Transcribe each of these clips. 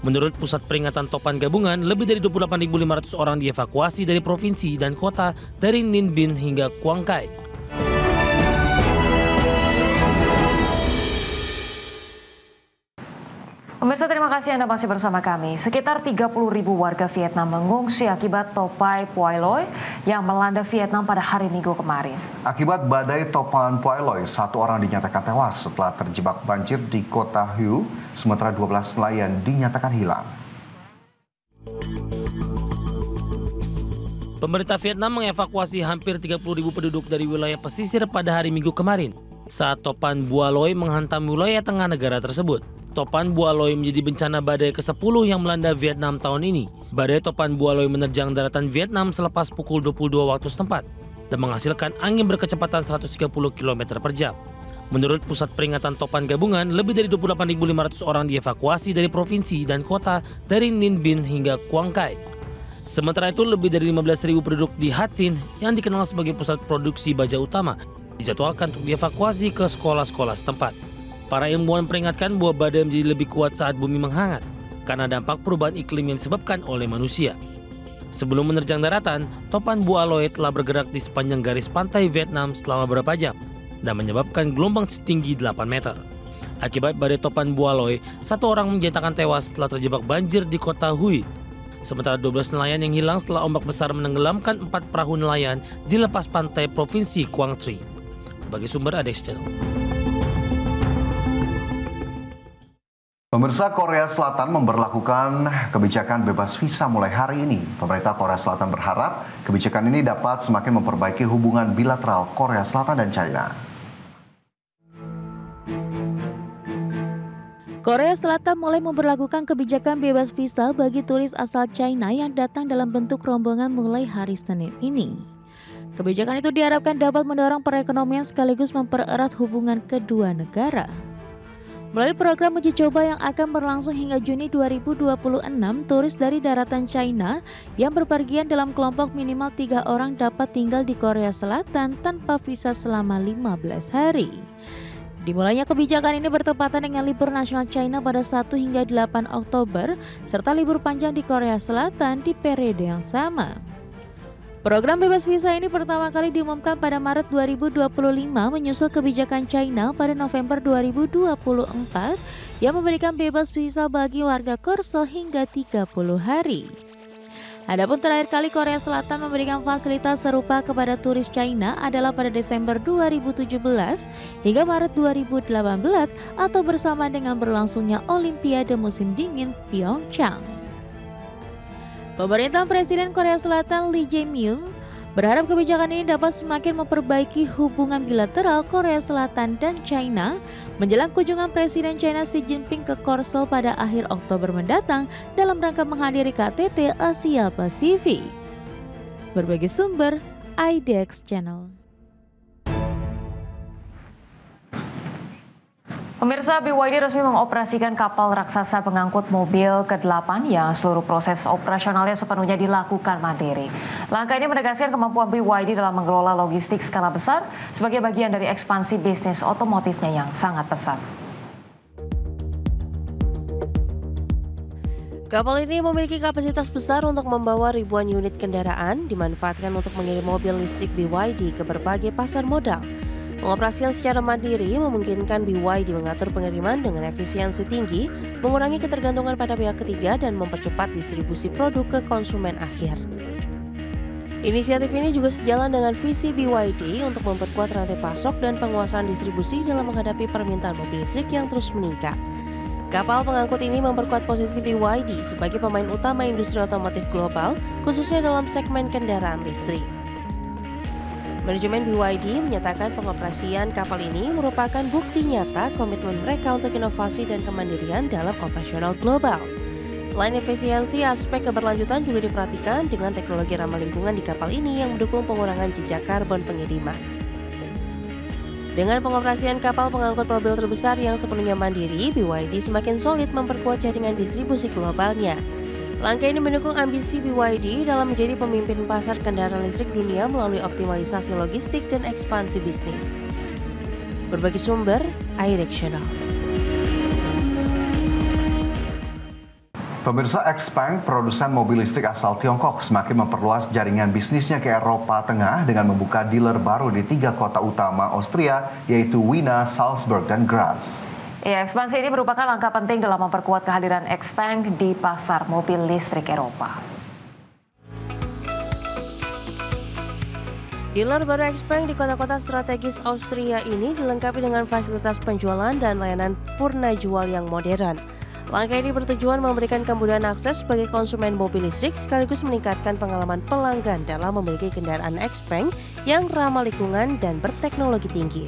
Menurut Pusat Peringatan Topan Gabungan, lebih dari 28.500 orang dievakuasi dari provinsi dan kota dari Ninh Binh hingga Quang Khai. Pemirsa, terima kasih Anda masih bersama kami. Sekitar 30.000 warga Vietnam mengungsi akibat Topai Phuai Loi yang melanda Vietnam pada hari Minggu kemarin. Akibat badai Topan Phuai Loi, 1 orang dinyatakan tewas setelah terjebak banjir di kota Hue, sementara 12 nelayan dinyatakan hilang. Pemerintah Vietnam mengevakuasi hampir 30.000 penduduk dari wilayah pesisir pada hari Minggu kemarin saat Topan Phuai Loi menghantam wilayah tengah negara tersebut. Topan Phuai Loi menjadi bencana badai ke-10 yang melanda Vietnam tahun ini. Badai Topan Phuai Loi menerjang daratan Vietnam selepas pukul 22 waktu setempat dan menghasilkan angin berkecepatan 130 km per jam. Menurut Pusat Peringatan Topan Gabungan, lebih dari 28.500 orang dievakuasi dari provinsi dan kota dari Ninh Binh hingga Quang Khai. Sementara itu, lebih dari 15.000 penduduk di Ha Tinh yang dikenal sebagai pusat produksi baja utama dijadwalkan untuk dievakuasi ke sekolah-sekolah setempat. Para ilmuwan peringatkan bahwa badai menjadi lebih kuat saat bumi menghangat karena dampak perubahan iklim yang disebabkan oleh manusia. Sebelum menerjang daratan, Topan Phuai Loi telah bergerak di sepanjang garis pantai Vietnam selama beberapa jam dan menyebabkan gelombang setinggi 8 meter. Akibat badai Topan Phuai Loi, 1 orang dinyatakan tewas setelah terjebak banjir di kota Hue. Sementara 12 nelayan yang hilang setelah ombak besar menenggelamkan 4 perahu nelayan di lepas pantai provinsi Quang Tri. Bagi sumber ADX Channel. Pemirsa, Korea Selatan memberlakukan kebijakan bebas visa mulai hari ini. Pemerintah Korea Selatan berharap kebijakan ini dapat semakin memperbaiki hubungan bilateral Korea Selatan dan China. Korea Selatan mulai memberlakukan kebijakan bebas visa bagi turis asal China yang datang dalam bentuk rombongan mulai hari Senin ini. Kebijakan itu diharapkan dapat mendorong perekonomian sekaligus mempererat hubungan kedua negara. Melalui program uji coba yang akan berlangsung hingga Juni 2026, turis dari daratan China yang berpergian dalam kelompok minimal 3 orang dapat tinggal di Korea Selatan tanpa visa selama 15 hari. Dimulainya kebijakan ini bertepatan dengan libur nasional China pada 1 hingga 8 Oktober, serta libur panjang di Korea Selatan di periode yang sama. Program bebas visa ini pertama kali diumumkan pada Maret 2025 menyusul kebijakan China pada November 2024 yang memberikan bebas visa bagi warga Korsel hingga 30 hari. Adapun terakhir kali Korea Selatan memberikan fasilitas serupa kepada turis China adalah pada Desember 2017 hingga Maret 2018 atau bersama dengan berlangsungnya Olimpiade musim dingin Pyeongchang. Pemerintah Presiden Korea Selatan Lee Jae-myung berharap kebijakan ini dapat semakin memperbaiki hubungan bilateral Korea Selatan dan China menjelang kunjungan Presiden China Xi Jinping ke Korsel pada akhir Oktober mendatang dalam rangka menghadiri KTT Asia Pasifik. Berbagai sumber, IDX Channel. Pemirsa, BYD resmi mengoperasikan kapal raksasa pengangkut mobil ke-8 yang seluruh proses operasionalnya sepenuhnya dilakukan mandiri. Langkah ini menegaskan kemampuan BYD dalam mengelola logistik skala besar sebagai bagian dari ekspansi bisnis otomotifnya yang sangat pesat. Kapal ini memiliki kapasitas besar untuk membawa ribuan unit kendaraan, dimanfaatkan untuk mengirim mobil listrik BYD ke berbagai pasar modal. Pengoperasian secara mandiri memungkinkan BYD mengatur pengiriman dengan efisiensi tinggi, mengurangi ketergantungan pada pihak ketiga dan mempercepat distribusi produk ke konsumen akhir. Inisiatif ini juga sejalan dengan visi BYD untuk memperkuat rantai pasok dan penguasaan distribusi dalam menghadapi permintaan mobil listrik yang terus meningkat. Kapal pengangkut ini memperkuat posisi BYD sebagai pemain utama industri otomotif global, khususnya dalam segmen kendaraan listrik. Manajemen BYD menyatakan pengoperasian kapal ini merupakan bukti nyata komitmen mereka untuk inovasi dan kemandirian dalam operasional global. Selain efisiensi, aspek keberlanjutan juga diperhatikan dengan teknologi ramah lingkungan di kapal ini yang mendukung pengurangan jejak karbon pengiriman. Dengan pengoperasian kapal pengangkut mobil terbesar yang sepenuhnya mandiri, BYD semakin solid memperkuat jaringan distribusi globalnya. Langkah ini mendukung ambisi BYD dalam menjadi pemimpin pasar kendaraan listrik dunia melalui optimalisasi logistik dan ekspansi bisnis. Berbagai sumber, IDX Channel. Pemirsa, XPeng, produsen mobil listrik asal Tiongkok, semakin memperluas jaringan bisnisnya ke Eropa Tengah dengan membuka dealer baru di 3 kota utama Austria, yaitu Wina, Salzburg, dan Graz. Ya, ekspansi ini merupakan langkah penting dalam memperkuat kehadiran XPeng di pasar mobil listrik Eropa. Dealer baru XPeng di kota-kota strategis Austria ini dilengkapi dengan fasilitas penjualan dan layanan purna jual yang modern. Langkah ini bertujuan memberikan kemudahan akses bagi konsumen mobil listrik sekaligus meningkatkan pengalaman pelanggan dalam memiliki kendaraan XPeng yang ramah lingkungan dan berteknologi tinggi.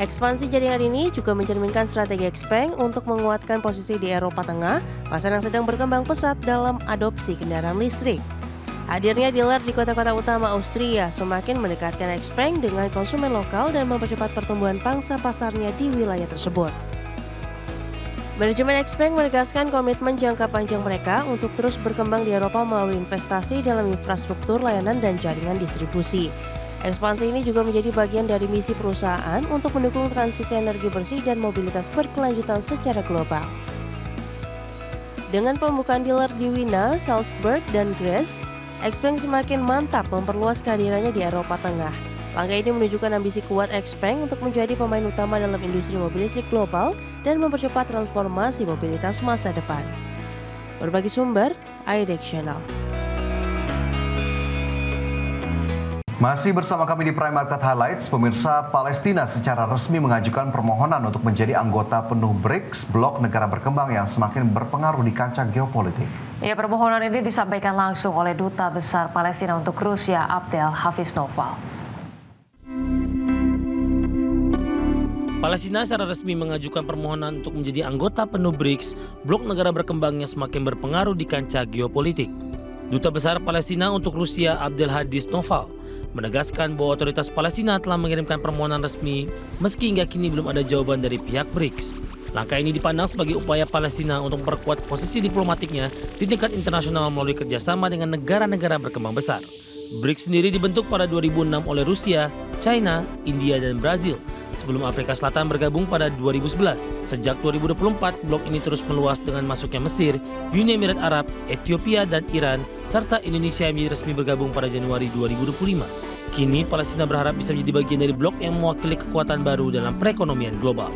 Ekspansi jaringan ini juga mencerminkan strategi XPeng untuk menguatkan posisi di Eropa Tengah, pasar yang sedang berkembang pesat dalam adopsi kendaraan listrik. Hadirnya dealer di kota-kota utama Austria semakin mendekatkan XPeng dengan konsumen lokal dan mempercepat pertumbuhan pangsa pasarnya di wilayah tersebut. Manajemen XPeng menegaskan komitmen jangka panjang mereka untuk terus berkembang di Eropa melalui investasi dalam infrastruktur layanan dan jaringan distribusi. Ekspansi ini juga menjadi bagian dari misi perusahaan untuk mendukung transisi energi bersih dan mobilitas berkelanjutan secara global. Dengan pembukaan dealer di Wina, Salzburg, dan Graz, XPeng semakin mantap memperluas kehadirannya di Eropa Tengah. Langkah ini menunjukkan ambisi kuat XPeng untuk menjadi pemain utama dalam industri mobil listrik global dan mempercepat transformasi mobilitas masa depan. Berbagi sumber, IDX Channel. Masih bersama kami di Prime Market Highlights, pemirsa, Palestina secara resmi mengajukan permohonan untuk menjadi anggota penuh BRICS, blok negara berkembang yang semakin berpengaruh di kancah geopolitik. Ya, permohonan ini disampaikan langsung oleh Duta Besar Palestina untuk Rusia, Abdel Hafiz Noval. Palestina secara resmi mengajukan permohonan untuk menjadi anggota penuh BRICS, blok negara berkembang yang semakin berpengaruh di kancah geopolitik. Duta Besar Palestina untuk Rusia, Abdel Hafiz Noval, menegaskan bahwa otoritas Palestina telah mengirimkan permohonan resmi meski hingga kini belum ada jawaban dari pihak BRICS. Langkah ini dipandang sebagai upaya Palestina untuk memperkuat posisi diplomatiknya di tingkat internasional melalui kerjasama dengan negara-negara berkembang besar. BRICS sendiri dibentuk pada 2006 oleh Rusia, China, India, dan Brazil sebelum Afrika Selatan bergabung pada 2011. Sejak 2024, blok ini terus meluas dengan masuknya Mesir, Uni Emirat Arab, Ethiopia, dan Iran, serta Indonesia yang resmi bergabung pada Januari 2025. Kini, Palestina berharap bisa menjadi bagian dari blok yang mewakili kekuatan baru dalam perekonomian global.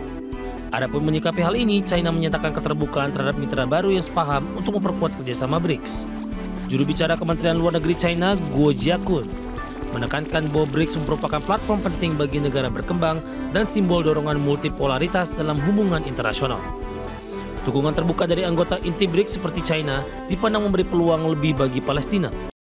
Adapun menyikapi hal ini, China menyatakan keterbukaan terhadap mitra baru yang sepaham untuk memperkuat kerjasama BRICS. Juru bicara Kementerian Luar Negeri China, Guo Jiakun, menekankan bahwa BRICS merupakan platform penting bagi negara berkembang dan simbol dorongan multipolaritas dalam hubungan internasional. Dukungan terbuka dari anggota inti BRICS seperti China dipandang memberi peluang lebih bagi Palestina